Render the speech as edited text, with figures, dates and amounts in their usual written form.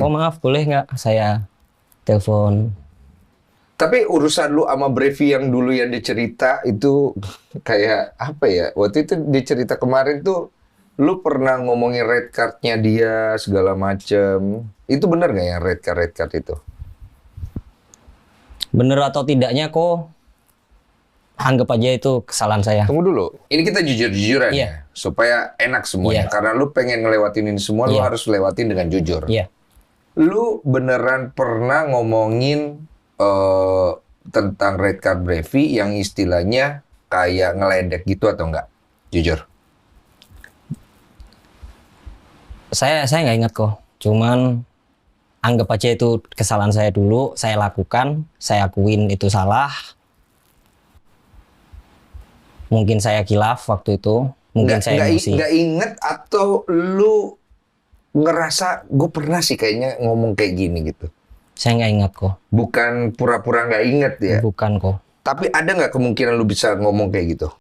Oh maaf, boleh nggak saya telepon? Tapi urusan lu sama Brevi yang dulu yang dicerita itu kayak apa ya? Waktu itu dicerita kemarin tuh lu pernah ngomongin red card-nya dia segala macem. Itu bener nggak yang red card itu? Bener atau tidaknya kok anggap aja itu kesalahan saya. Tunggu dulu. Ini kita jujur-jujuran Iya. ya, supaya enak semuanya. Iya. Karena lu pengen ngelewatin ini semua, lu Iya. harus lewatin dengan jujur. Iya. Lu beneran pernah ngomongin tentang red card Brevi yang istilahnya kayak ngeledek gitu atau enggak? Jujur. Saya nggak ingat kok. Cuman anggap aja itu kesalahan saya dulu. Saya lakukan. Saya akuin itu salah. Mungkin saya kilaf waktu itu. Mungkin saya emosi. Nggak inget atau lu ngerasa gue pernah sih kayaknya ngomong kayak gini gitu. Saya nggak ingat kok. Bukan pura-pura nggak inget ya. Bukan kok. Tapi ada nggak kemungkinan lu bisa ngomong kayak gitu?